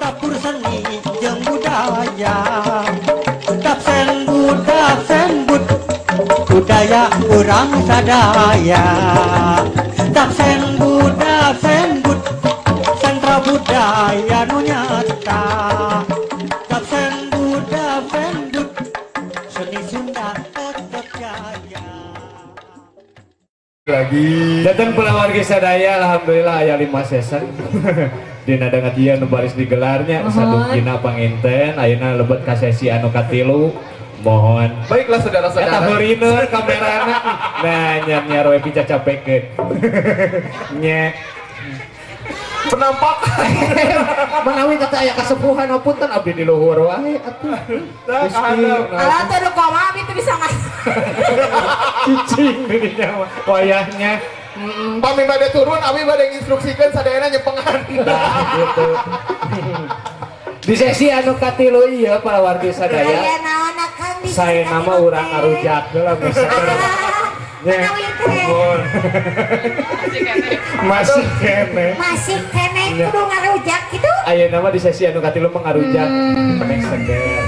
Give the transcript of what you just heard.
Dapur seni jeung budaya, Dapsen bud budaya urang sadaya. Dapsen bud sentra budaya nu nyata. Dapsen bud seni Sunda tetep jaya. Lagi datang pula warga sadaya, alhamdulillah aya 5 season. Dina dengan dia nu baris digelarnya sadukina panginten ayeuna lebet ka sesi anu katilu. Mohon baiklah saudara-saudara eta heureuneun kamerana nah nya roe pica capekeun nya penampakan manawi kata aya kasepuhan punten abdi di luhur wae atuh alah teh nu komaha abdi teu bisa ngas cicing dinya wayahnya. Pami bade turun, abi bade instruksikan sadayana nyepengan. Nah, gitu. Di sesi anu katilu ieu para warga sadaya. Aya naonna Kang di Saya nama urang ngarujak heula misalkan. Nya. Masih kene kudu ngarujak gitu. Ayeuna mah di sesi anu katilu mah ngarujak penek seger.